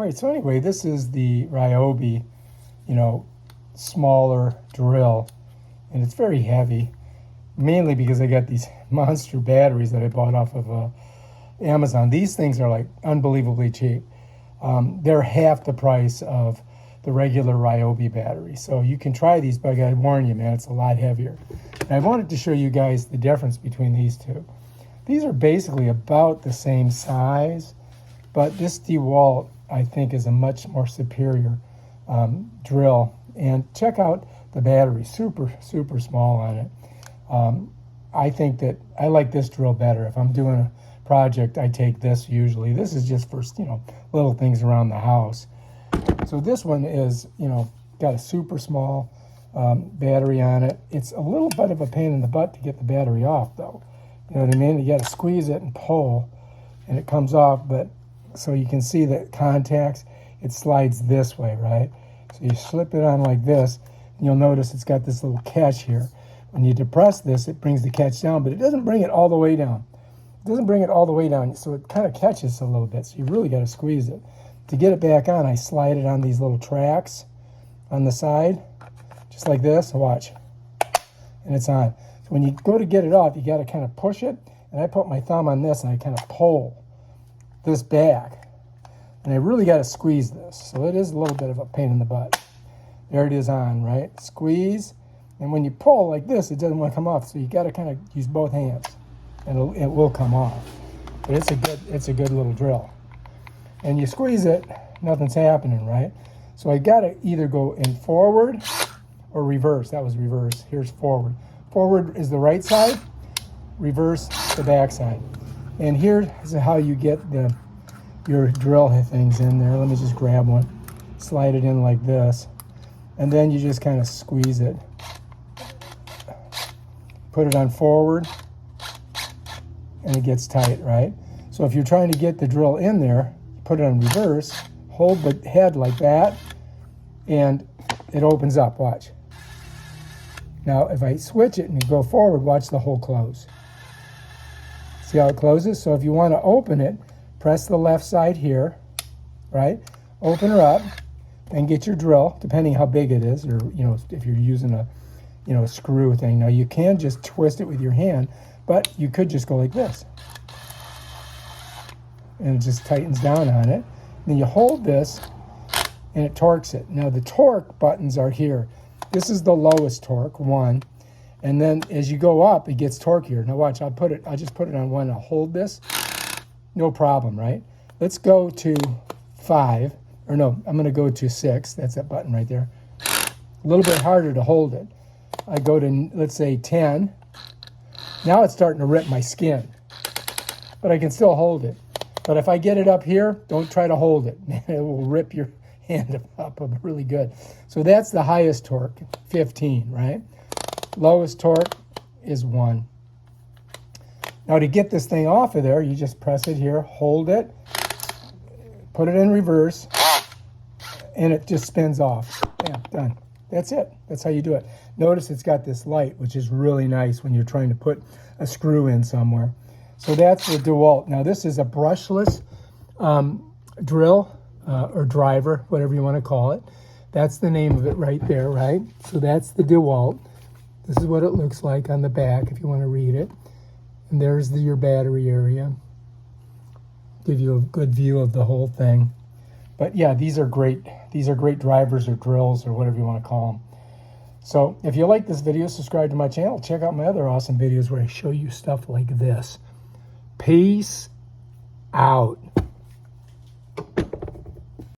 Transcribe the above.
All right, so anyway, this is the Ryobi, smaller drill, and it's very heavy, mainly because I got these monster batteries that I bought off of Amazon. These things are like unbelievably cheap. They're half the price of the regular Ryobi battery. So you can try these, but I gotta warn you, man, it's a lot heavier. And I wanted to show you guys the difference between these two. These are basically about the same size, but this DeWalt, I think, is a much more superior drill. And check out the battery, super, super small on it. I think that I like this drill better. If I'm doing a project, I take this usually. This is just for, little things around the house. So this one is, got a super small battery on it. It's a little bit of a pain in the butt to get the battery off, though. You know what I mean? You got to squeeze it and pull, and it comes off. But so you can see the contacts, it slides this way, right? So you slip it on like this, and you'll notice it's got this little catch here. When you depress this, it brings the catch down, but it doesn't bring it all the way down. It doesn't bring it all the way down, so it kind of catches a little bit, so you really got to squeeze it. To get it back on, I slide it on these little tracks on the side, just like this. Watch. And it's on. So when you go to get it off, you got to kind of push it, and I put my thumb on this, and I kind of pull this back. And I really got to squeeze this, so it is a little bit of a pain in the butt. There it is on, right? Squeeze. And when you pull like this, it doesn't want to come off, so you got to kind of use both hands, and it will come off. But it's a good little drill. And you squeeze it, nothing's happening, right? So I got to either go in forward or reverse. That was reverse. Here's forward. Forward is the right side, reverse the back side. And here's how you get your drill things in there. Let me just grab one, slide it in like this, and then you just kind of squeeze it. Put it on forward, and it gets tight, right? So if you're trying to get the drill in there, put it on reverse, hold the head like that, and it opens up, watch. Now, if I switch it and go forward, watch the hole close. See how it closes? So if you want to open it, press the left side here, right? Open her up and get your drill, depending how big it is, or, if you're using a screw thing. Now you can just twist it with your hand, but you could just go like this. And it just tightens down on it. Then you hold this and it torques it. Now the torque buttons are here. This is the lowest torque, 1. And then as you go up, it gets torqueier. Now watch, I'll just put it on 1. I'll hold this. No problem, right? Let's go to 5. Or no, I'm gonna go to 6. That's that button right there. A little bit harder to hold it. I go to, let's say, 10. Now it's starting to rip my skin, but I can still hold it. But if I get it up here, don't try to hold it. It will rip your hand up really good. So that's the highest torque, 15, right? Lowest torque is 1. Now to get this thing off of there, you just press it here, hold it, put it in reverse, and it just spins off. Bam, done. That's it. That's how you do it. Notice it's got this light, which is really nice when you're trying to put a screw in somewhere. So that's the DeWalt. Now this is a brushless drill or driver, whatever you want to call it. That's the name of it right there, right? So that's the DeWalt. This is what it looks like on the back if you want to read it. And there's your battery area. Give you a good view of the whole thing. But yeah, these are great. These are great drivers or drills or whatever you want to call them. So if you like this video, subscribe to my channel. Check out my other awesome videos where I show you stuff like this. Peace out.